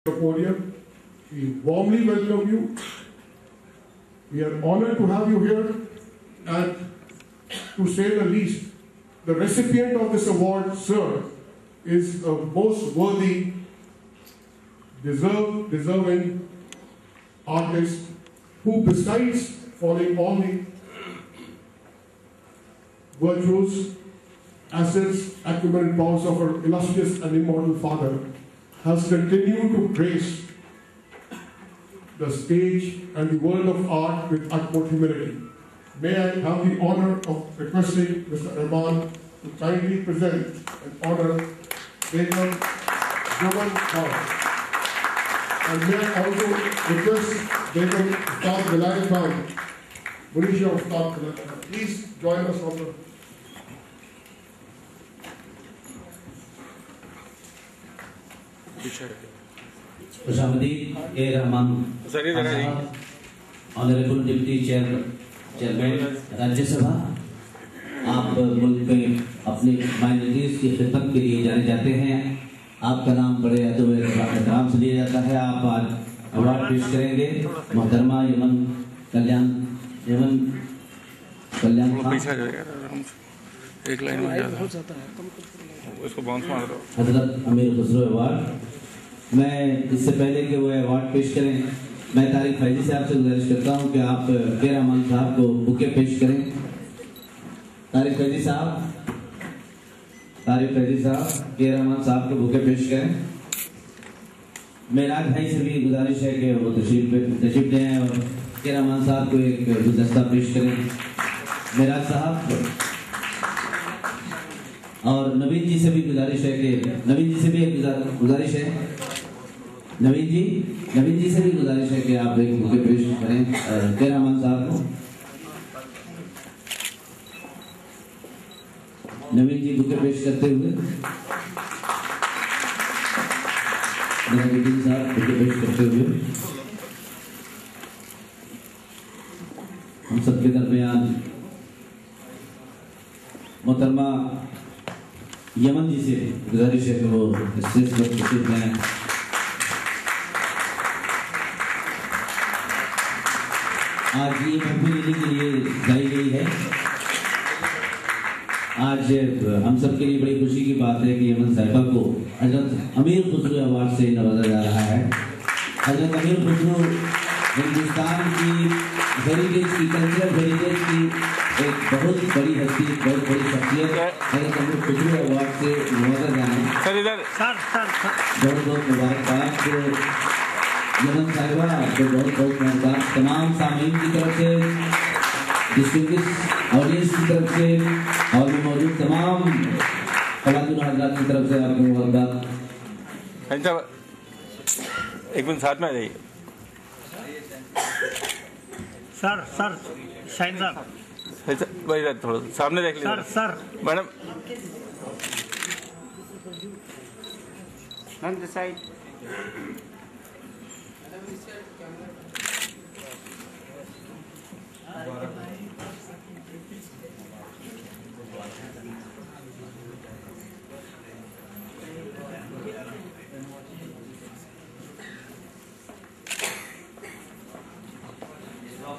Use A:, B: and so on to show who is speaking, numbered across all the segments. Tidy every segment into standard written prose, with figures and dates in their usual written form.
A: the podium. We warmly welcome you. We are honored to have you here, and to say the least, the recipient of this award, sir, is a most worthy, deserving artist who, besides following all the virtues, assets, acumen and powers of our illustrious and immortal father, has continued to grace the stage and the world of art with utmost humility. May I have the honor of requesting Mr. Rahman to kindly present and honor Begum Yaman Khan. And may I also request Begum Ustad Vilayat Khan, Munisha Ustad Vilayat Khan. Please join us on the
B: खुशामदीद ए Rahman honourable deputy chairman Rajya Sabha, आप मुल्क में अपनी minorities की खिदमत के लिए जाने जाते हैं। आपका नाम बड़े अदब एहतराम से लिया जाता है। आप आज अवार्ड पेश करेंगे मोहतरमा यमन कल्याण
C: एक लाइन में इसको बाउंस मार दो।
B: हजरत अमीर खुसरो अवार्ड। मैं इससे पहले कि वो अवार्ड पेश करें, मैं तारिक फैजी साहब से गुजारिश करता हूं कि आप के रहमान साहब को बुके पेश करें। तारिक फैजी साहब के रहमान साहब को बुके पेश करें। मेराज भाई से भी गुजारिश है कि वो तशरीफ लें और के रहमान साहब को एक गुलदस्ता पेश करें। मेराज साहब और नवीन जी से भी गुजारिश है कि नवीन जी से भी एक गुजारिश है नवीन जी से भी गुजारिश है कि आप एक बुके पेश करें के रहमान साहब को। नवीन जी बुके पेश करते हुए, नवीन साहब बुके पेश करते हुए हम सबके दरमियान मोहतरमा यमन जी से गुजारिश है कि वो स्टेज पर तशरीफ लाएं। आज ये महफिल के लिए गाई गई है। आज हम सब के लिए बड़ी खुशी की बात है कि यमन साहिबा को हजरत अमीर खुसरो अवार्ड से नवाजा जा रहा है। हजरत अमीर खुसरो हिंदुस्तान की हेरिटेज की, कल्चरल हेरिटेज की एक बहुत बड़ी हस्ती, बहुत बड़ी शख्सियत हजरत अमीर खुसरो अवार्ड से नवाजा जाना। बहुत बहुत मुबारकबाद यमन साहिबा आपको, बहुत बहुत मुबारकबाद तमाम सामीन की तरफ से, डिस्ट्रिक्ट ऑडियंस की तरफ से और में मौजूद तमाम खवातीन हज़रात की तरफ से आपको मुबारकबाद।
C: एक मिनट साथ में आ जाइए।
D: सर शाहीन साहब
C: भाई थोड़ा सामने देख लीजिए।
D: सर
C: मैडम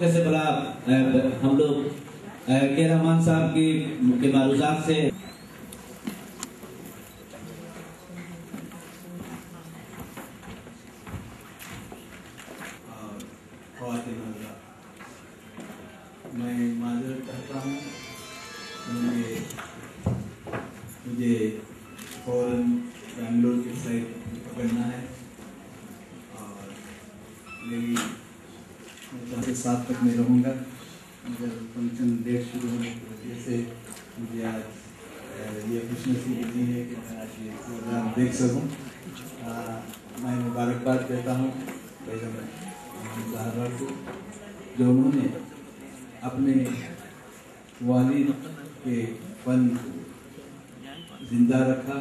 B: से बड़ा हम लोग के रहमान साहब के मारूजात से
E: मैं माजरत चाहता हूँ। मुझे फौरन बेंगलोर की फ्लाइट पकड़ना है और मेरी 7 तक मैं रहूँगा। मगर फंक्शन लेट शुरू होने की वजह से मुझे आज ये खुशनसीबी है कि मैं आज ये प्रोग्राम देख सकूँ। मैं मुबारकबाद देता हूँ बेगम ज़हरा को, जो उन्होंने अपने वालिद के फन जिंदा रखा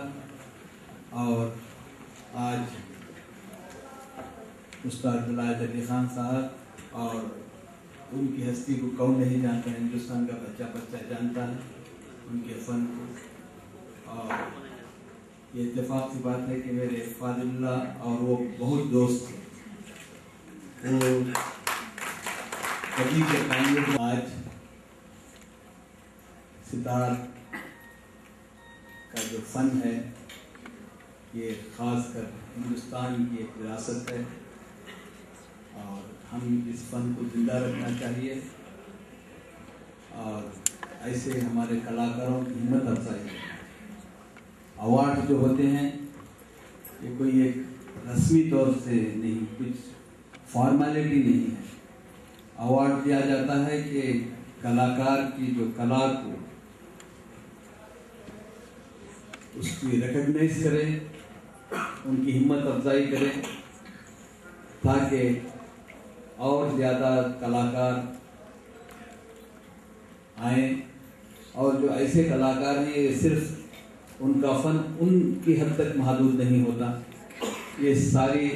E: और आज उस्ताद विलायत अली खान साहब और उनकी हस्ती को कौन नहीं जानता है, हिंदुस्तान का बच्चा जानता है उनके फ़न को। और ये इत्तेफाक की बात है कि मेरे फादिल्लाह और वो बहुत दोस्त थे। वो कभी के टाइम में आज सितार का जो फ़न है ये ख़ासकर हिंदुस्तान की एक विरासत है और हम इस फ़न को जिंदा रखना चाहिए और ऐसे हमारे कलाकारों की हिम्मत अफजाई। अवार्ड जो होते हैं ये कोई एक रस्मी तौर से नहीं, कुछ फॉर्मेलिटी नहीं है। अवार्ड दिया जाता है कि कलाकार की जो कला को उसकी रिकॉग्नाइज करें, उनकी हिम्मत अफजाई करें ताकि और ज़्यादा कलाकार आए। और जो ऐसे कलाकार हैं ये सिर्फ उनका फ़न उनकी हद तक महदूद नहीं होता, ये सारी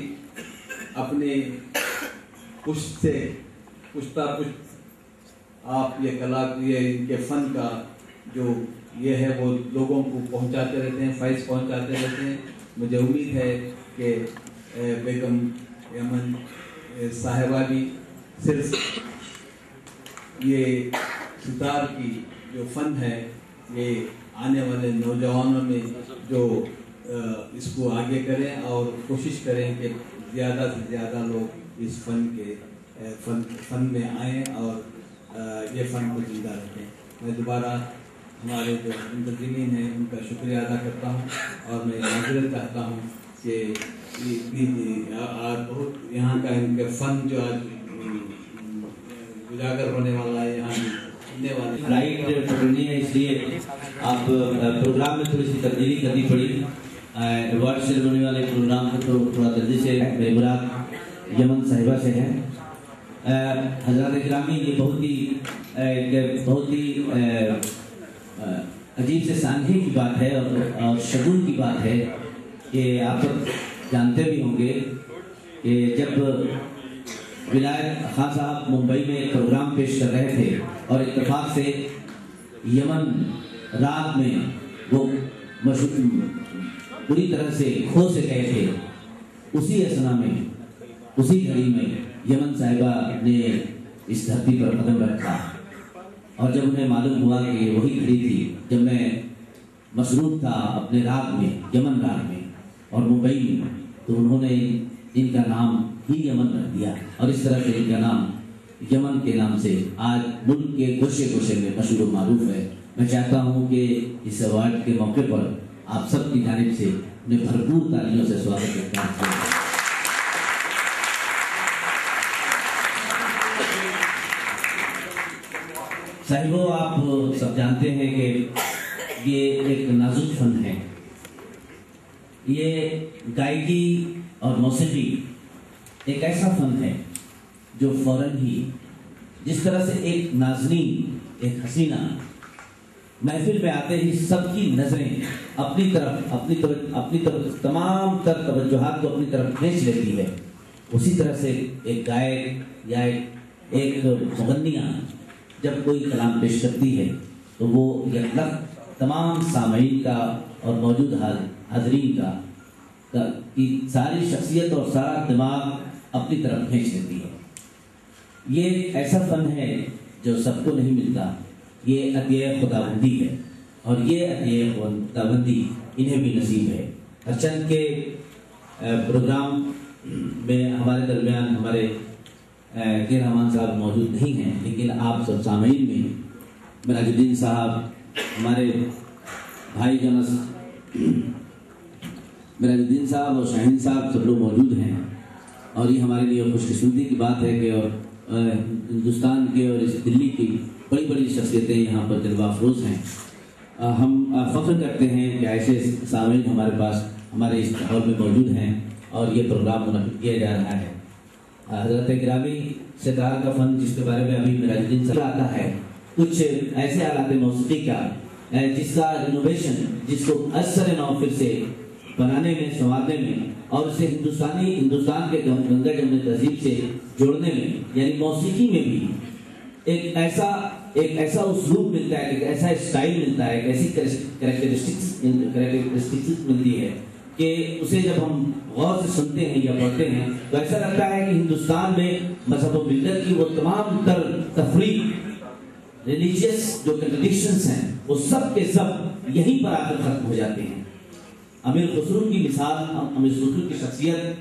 E: अपने पुश्त से पुश्ता पुश्त आप ये कला ये इनके फ़न का जो ये है वो लोगों को पहुंचाते रहते हैं, फैज़ पहुंचाते रहते हैं। मुझे उम्मीद है कि बेगम यमन साहिबा भी सिर्फ ये सितार की जो फ़न है ये आने वाले नौजवानों में जो इसको आगे करें और कोशिश करें कि ज़्यादा से ज़्यादा लोग इस फ़न में आएँ और ये फ़न को जिंदा रखें। मैं दोबारा हमारे जो मुंतज़िमीन हैं उनका शुक्रिया अदा करता हूँ और मैं माज़रत चाहता हूँ कि आज बहुत यहाँ का इनके फ़न जो आज उजागर होने वाला है, यहाँ
B: फ्लाइट पकड़नी है इसलिए आप प्रोग्राम में थोड़ी सी तब्दीली करनी पड़ी। अवार्ड सेरेमनी वाले प्रोग्राम को तो थोड़ा जल्दी से मेरे मुराद यमन साहिबा से है। हज़रात गिरामी ये बहुत ही अजीब से सानहे की बात है और शगुन की बात है कि आप सब जानते भी होंगे कि जब विलायत खान साहब मुंबई में एक प्रोग्राम पेश कर रहे थे और इत्तेफाक से यमन रात में वो पूरी तरह से खो से गए थे, उसी असना में उसी घड़ी में यमन साहिबा ने इस धरती पर कदम रखा और जब उन्हें मालूम हुआ कि वही घड़ी थी जब मैं मसरूफ था अपने राग में, यमन राग में और मुंबई में, तो उन्होंने इनका नाम ही यमन रख दिया और इस तरह से इनका नाम यमन के नाम से आज मुल्क के गोशे गोशे में मशहूर मारूफ है। मैं चाहता हूँ कि इस अवार्ड के मौके पर आप सब की जानिब से उन्हें भरपूर तालियों से स्वागत करता हूँ। साहिबो, आप सब जानते हैं कि ये एक नाजुक फन है। ये गायकी और मौसीकी एक ऐसा फन है जो फौरन ही, जिस तरह से एक नाज़रीन, एक हसीना महफिल में आते ही सबकी नजरें अपनी तरफ तमाम तवज्जुहात को अपनी तरफ खींच लेती है, उसी तरह से एक गायक या एक मुगन्निया जब कोई कलाम पेश करती है तो वो यकलक तमाम सामईन का और मौजूद हाज़रीन का की सारी शख्सियत और सारा दिमाग अपनी तरफ खींच लेती है। ये ऐसा फन है जो सबको नहीं मिलता, ये अतिय खुदाबंदी है और ये अतिय खुदाबंदी इन्हें भी नसीब है। हरचंद के प्रोग्राम में हमारे दरमियान हमारे के रहमान साहब मौजूद नहीं हैं, लेकिन आप सब सामईन में मिराजुद्दीन साहब, हमारे भाई जनस मिराजुद्दीन साहब और शाहीन साहब सब लोग मौजूद हैं और ये हमारे लिए खुशकिस्मती की बात है कि और हिंदुस्तान के और इस दिल्ली की बड़ी बड़ी शख्सियतें यहाँ पर जलवा अफरोज हैं। हम फ़ख्र करते हैं कि ऐसे सामईन हमारे पास हमारे इस हॉल में मौजूद हैं और ये प्रोग्राम मुनक़िद किया जा रहा है। हज़रत गिरामी सितार का फ़न जिसके बारे में अभी मिराजुद्दीन साहब आता है, कुछ ऐसे आलात मौसीकी का जिसका रिनोवेशन, जिसको असर नौ फिर से बनाने में, संवारने में और उसे हिंदुस्तान के गंगा जमुनी तहजीब से जोड़ने में, यानी मौसीकी में भी एक ऐसा एक ऐसा उसलूब मिलता है, एक ऐसा स्टाइल मिलता है, एक ऐसी कैरेक्टरिस्टिक्स मिलती है कि उसे जब हम गौर से सुनते हैं या पढ़ते हैं तो ऐसा लगता है कि हिंदुस्तान में मजहब और मिल्लत की वो तमाम तर तफरीक, रिलीजियस जो कंट्रडिक्शंस हैं वो सब के सब यहीं पर आकर खत्म हो जाते हैं। अमीर खुसरो की मिसाल, अमीर खुसरो की शख्सियत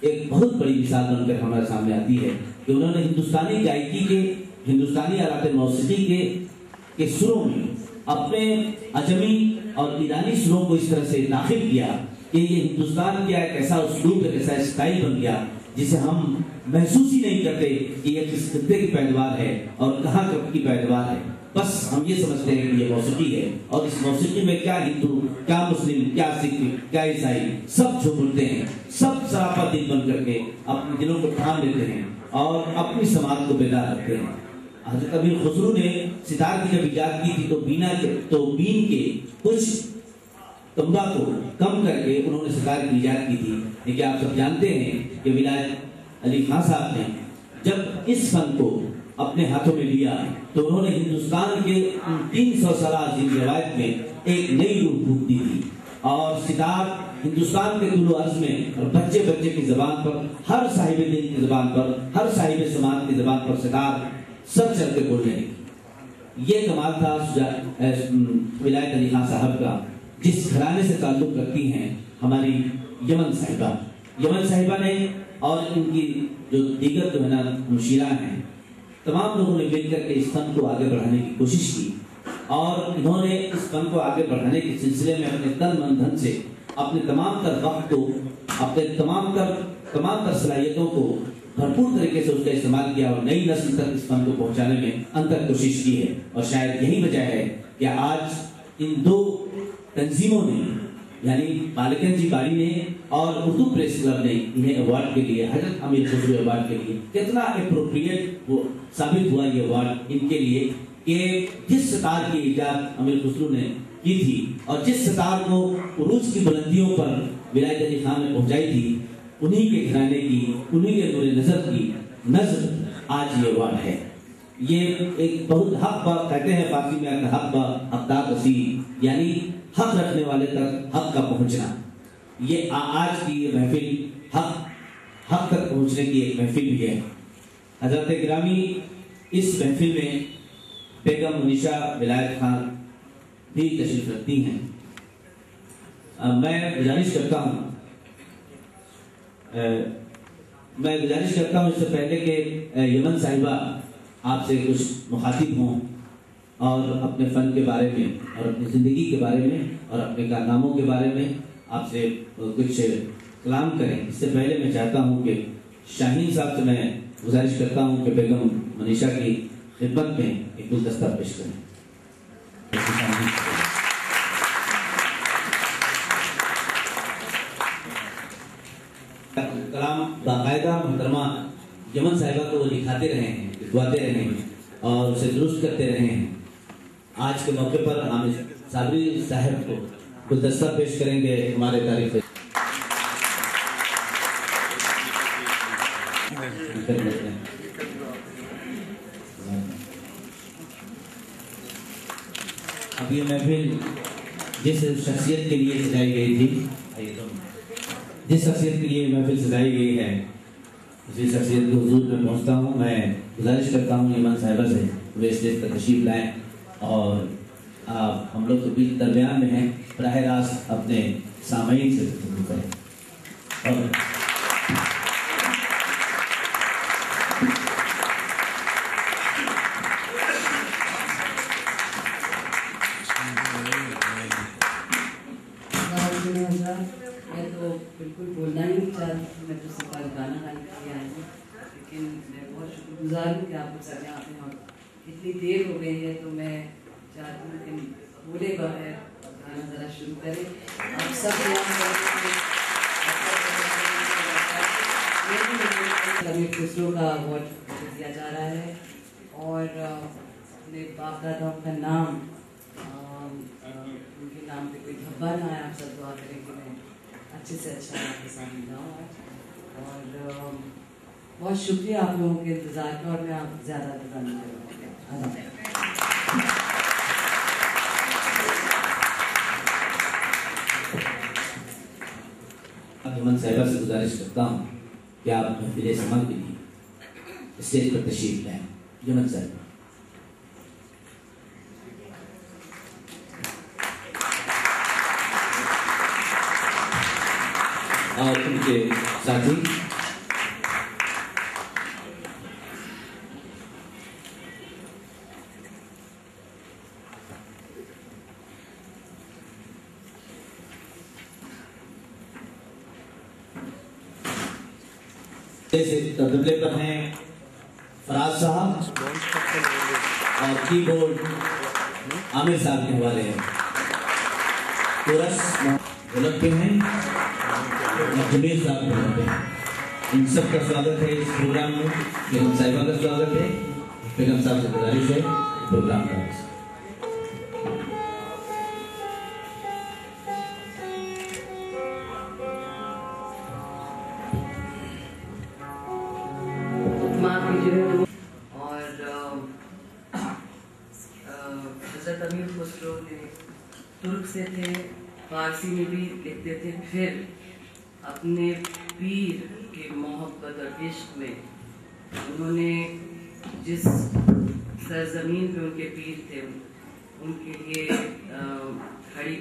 B: एक बहुत बड़ी मिसाल बनकर हमारे सामने आती है कि उन्होंने हिंदुस्तानी गायकी के, हिंदुस्तानी आलात मौसीकी के सुरों में अपने अजमी और ईरानी सुरों को इस तरह से दाखिल किया कि ये हिंदुस्तान क्या एक ऐसा उसलूब, एक ऐसा स्टाइल बन गया जिसे हम महसूस ही नहीं करते कि ये किस खित्ते की पैदावार है और कहाँ कब की पैदावार है। बस हम ये समझते हैं कि ये मौसीकी है और इस मौसीकी में क्या हिंदू, क्या मुस्लिम, क्या सिख, क्या ईसाई सब झूमते हैं, सब सरापा दिल बन करके अपने दिलों को ठान लेते हैं और अपनी समाज को बेदार रखते हैं। हज़रत अमीर खुसरो ने सितार की जब इजाद की थी तो बीन के कुछ तंबा को कम करके उन्होंने सितार की इजाद की थी। लेकिन आप सब जानते हैं कि विलायत अली खान साहब ने जब इस फन को अपने हाथों में लिया तो उन्होंने हिंदुस्तान के 300 साल अजीम रवायत में एक नई रूह फूंक दी थी और सितार हिंदुस्तान के तुलो अर्ज में और बच्चे बच्चे की जबान पर, हर साहिब दिन की जबान पर, हर साहिब समाज की जबान पर सितार सब चल के बोलने लगी। ये कमाल था विलायत अली खान साहब का, जिस घराने से ताल्लुक रखती हैं हमारी यमन साहिबा ने और इनकी जो दीगर जो है ना मुशीरा हैं, तमाम लोगों ने मिलकर के इस फन को आगे बढ़ाने की कोशिश की और इन्होंने इस फन को आगे बढ़ाने के सिलसिले में अपने तन मन धन से अपने तमाम तर वक्त को, अपने तमाम तर सलाहियतों को भरपूर तरीके से उसका इस्तेमाल किया और नई नस्ल तक इस फन को पहुंचाने में अंतर कोशिश की है। और शायद यही वजह है कि आज इन दो तंजीमों ने, यानी मालिकन जी बारी ने और उर्दू प्रेस क्लब ने इन्हें अवार्ड के लिए, हज़रत अमीर खुसरो अवार्ड के लिए कितना अप्रोप्रिएट वो साबित हुआ ये अवार्ड इनके लिए कि जिस सितार की इजाद अमीर खुसरो ने की थी और जिस सितार को उरूज की बुलंदियों पर विलायत अली खान ने पहुंचाई थी, उन्हीं के घराने की, उन्हीं के नूर नजर की नजर आज ये अवार्ड है। ये एक बहुत हक बात कहते हैं फारसी में, हक बा हकदार वसी, यानी हक रखने वाले तक हक का पहुंचना। ये आज की ये महफिल हक तक पहुंचने की एक महफिल भी है। हजरत गिरामी इस महफिल में बेगम मुनीशा विलायत खान भी तशरीफ रखती हैं। मैं गुजारिश करता हूँ इससे पहले कि यमन साहिबा आपसे कुछ मुखातिब हों और अपने फ़न के बारे में और अपनी ज़िंदगी के बारे में और अपने कारनामों के बारे में आपसे कुछ कलाम करें। इससे पहले मैं चाहता हूँ कि शाहीन साहब से मैं गुजारिश करता हूँ कि बेगम मनीषा की खिदमत में एक गुलदस्ता पेश करें। कलाम बाकायदा मोहतरमा यमन साहिबा को लिखाते रहे हैं, लिखवाते रहे हैं और उसे दुरुस्त करते रहे हैं। आज के मौके पर हामिद साबरी साहब को गुलदस्ता पेश करेंगे हमारे तारीफ। अब ये महफिल जिस शख्सियत के लिए सजाई गई थी, जिस शख्सियत के लिए महफिल सजाई गई है, उसी शख्सियत के हुजूर में पहुंचता हूँ। मैं गुजारिश करता हूँ यमन साहिबा से वे स्टेज पर तशरीफ लाएँ और आप हम लोग के बीच दरमियान में हैं, बराह रास्त अपने सामईन से गुफ्तगू करें। और
F: मैं तो बिल्कुल बोलना ही नहीं चाहती, मैं तो सिर्फ गाना गाने के लिए आई हूँ, लेकिन मैं बहुत शुक्रगुजार हूँ कि आप लोग सब यहाँ पे और इतनी देर हो गई है, तो मैं चाहती हूँ कि बोले बगैर गाना ज़रा शुरू करें। आप सब अमीर खुसरो का अवार्ड दिया जा रहा है और अपने बाप दादाओं का नाम, उनके नाम पे कोई धब्बा ना आए। आप सब दुआ करें कि मैं अच्छे से अच्छा आपके सामने जाऊँ। और बहुत शुक्रिया आप लोगों के इंतज़ार का और मैं आप ज़्यादा इंतज़ार नहीं करूँगा।
B: हेमंत साहिबा से गुजारिश करता हूँ कि आप महफिल समाज के लिए स्टेज पर तशरीफ लाएं। हेमंत साहिबा और उनके साथी तबले पर हैं फराज साहब और कीबोर्ड आमिर साहब के हवाले हैं। कोरस ढोलक पे हैं जमीर साहब के हवाले हैं। इन सब का स्वागत है इस प्रोग्राम में। बेगम साहिबा का स्वागत है। बेगम साहब से गुजारिश है प्रोग्राम का।
F: हज़रत अमीर खुसरो ने तुर्क से थे, फारसी में भी लिखते थे। फिर अपने पीर के मोहब्बत और इश्क में उन्होंने जिस सरजमीन पे उनके पीर थे उनके लिए खड़ी